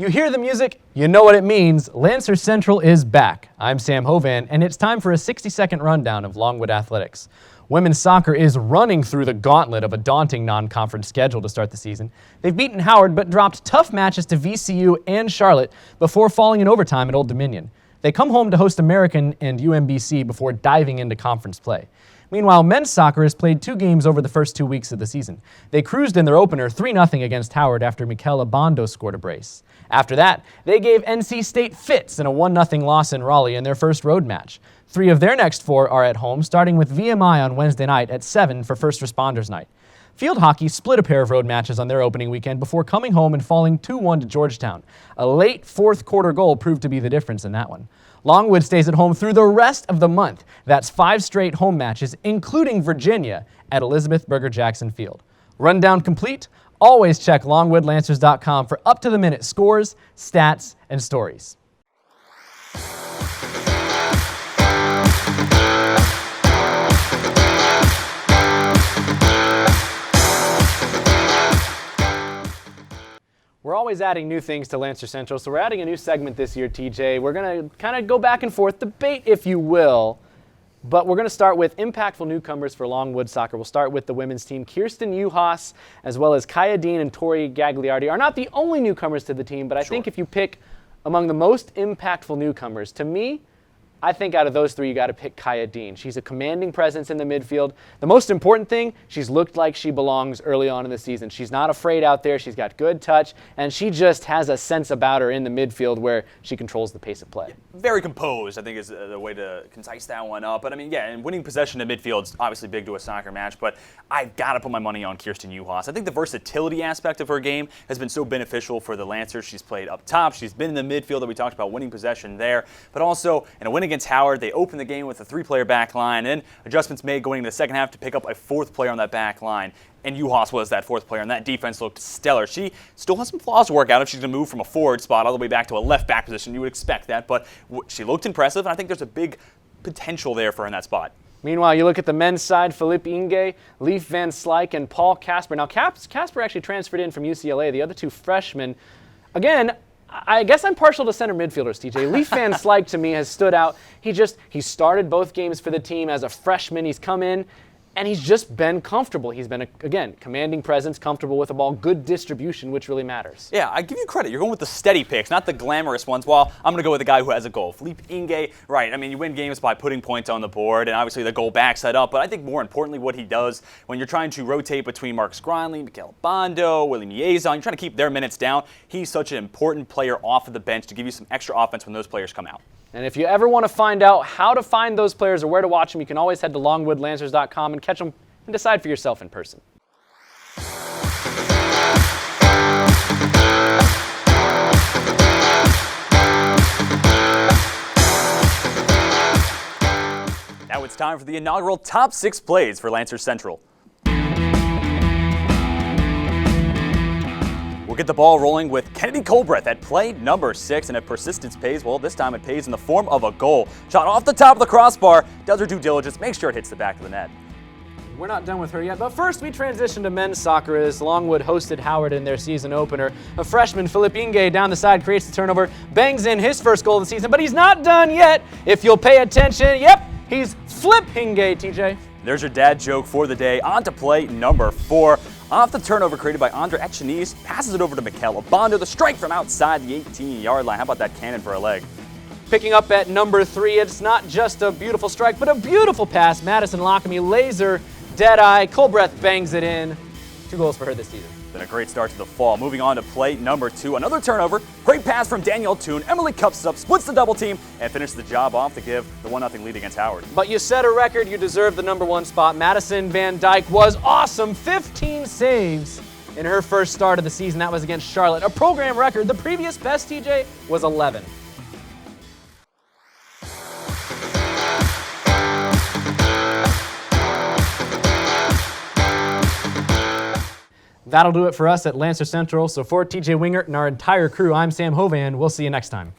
hear the music, you know what it means. Lancer Central is back. I'm Sam Hovan, and it's time for a 60-second rundown of Longwood Athletics. Women's soccer is running through the gauntlet of a daunting non-conference schedule to start the season. They've beaten Howard, but dropped tough matches to VCU and Charlotte before falling in overtime at Old Dominion. They come home to host American and UMBC before diving into conference play. Meanwhile, men's soccer has played 2 games over the first 2 weeks of the season. They cruised in their opener 3-0 against Howard after Michaela Bondo scored a brace. After that, they gave NC State fits in a 1-0 loss in Raleigh in their first road match. 3 of their next 4 are at home, starting with VMI on Wednesday night at 7 for First Responders Night. Field hockey split a pair of road matches on their opening weekend before coming home and falling 2-1 to Georgetown. A late fourth-quarter goal proved to be the difference in that one. Longwood stays at home through the rest of the month. That's 5 straight home matches, including Virginia, at Elizabeth Burger Jackson Field. Rundown complete? Always check longwoodlancers.com for up-to-the-minute scores, stats, and stories. We're always adding new things to Lancer Central, so we're adding a new segment this year, TJ. We're going to kind of go back and forth, debate if you will, but we're going to start with impactful newcomers for Longwood soccer. We'll start with the women's team. Kirsten Uhas, as well as Kaya Dean and Tori Gagliardi, are not the only newcomers to the team, but I think if you pick among the most impactful newcomers, to me, I think out of those 3, you got to pick Kaya Dean. She's a commanding presence in the midfield. The most important thing, she's looked like she belongs early on in the season. She's not afraid out there. She's got good touch, and she just has a sense about her in the midfield where she controls the pace of play. Very composed, I think, is the way to concise that one up. But I mean, yeah, and winning possession in midfield is obviously big to a soccer match, but I've got to put my money on Kirsten Uhas. I think the versatility aspect of her game has been so beneficial for the Lancers. She's played up top. She's been in the midfield that we talked about, winning possession there, but also in a win against Howard, they opened the game with a 3-player back line, and adjustments made going into the second half to pick up a 4th player on that back line. And Uhas was that 4th player, and that defense looked stellar. She still has some flaws to work out if she's going to move from a forward spot all the way back to a left back position. You would expect that, but she looked impressive, and I think there's a big potential there for her in that spot. Meanwhile, you look at the men's side, Philippe Inge, Leif Van Slyke, and Paul Casper. Now, Casper actually transferred in from UCLA. The other 2 freshmen, again, I guess I'm partial to center midfielders, TJ. Leif Van Slyke, to me, has stood out. He started both games for the team as a freshman. He's come in, and he's just been comfortable. He's been, again, commanding presence, comfortable with the ball, good distribution, which really matters. Yeah, I give you credit. You're going with the steady picks, not the glamorous ones. Well, I'm going to go with the guy who has a goal. Philippe Inge, right. I mean, you win games by putting points on the board, and obviously the goal backs that up. But I think more importantly, what he does when you're trying to rotate between Marcus Grindley, Michaela Bondo, William Liaison, you're trying to keep their minutes down. He's such an important player off of the bench to give you some extra offense when those players come out. And if you ever want to find out how to find those players or where to watch them, you can always head to longwoodlancers.com and catch them and decide for yourself in person. Now it's time for the inaugural Top 6 Plays for Lancer Central. We'll get the ball rolling with Kennedy Colbreth at play number 6, and if persistence pays, well, this time it pays in the form of a goal. Shot off the top of the crossbar, does her due diligence, make sure it hits the back of the net. We're not done with her yet, but first we transition to men's soccer as Longwood hosted Howard in their season opener. A freshman, Philippe Inge, down the side, creates the turnover, bangs in his first goal of the season, but he's not done yet. If you'll pay attention, yep, he's Flip Inge, TJ. There's your dad joke for the day. On to play number 4. Off the turnover created by Andre Echeniz, passes it over to Michaela Bondo. The strike from outside the 18-yard line. How about that cannon for a leg? Picking up at number 3, it's not just a beautiful strike, but a beautiful pass. Madison Lockamy, laser, dead-eye. Colbreth bangs it in. 2 goals for her this season. Been a great start to the fall. Moving on to play number 2. Another turnover. Great pass from Danielle Toon. Emily cups up, splits the double team, and finishes the job off to give the 1-0 lead against Howard. But you set a record. You deserve the number 1 spot. Madison Van Dyke was awesome. 15 saves in her first start of the season. That was against Charlotte. A program record. The previous best, TJ, was 11. That'll do it for us at Lancer Central. So for TJ Wingert and our entire crew, I'm Sam Hovan. We'll see you next time.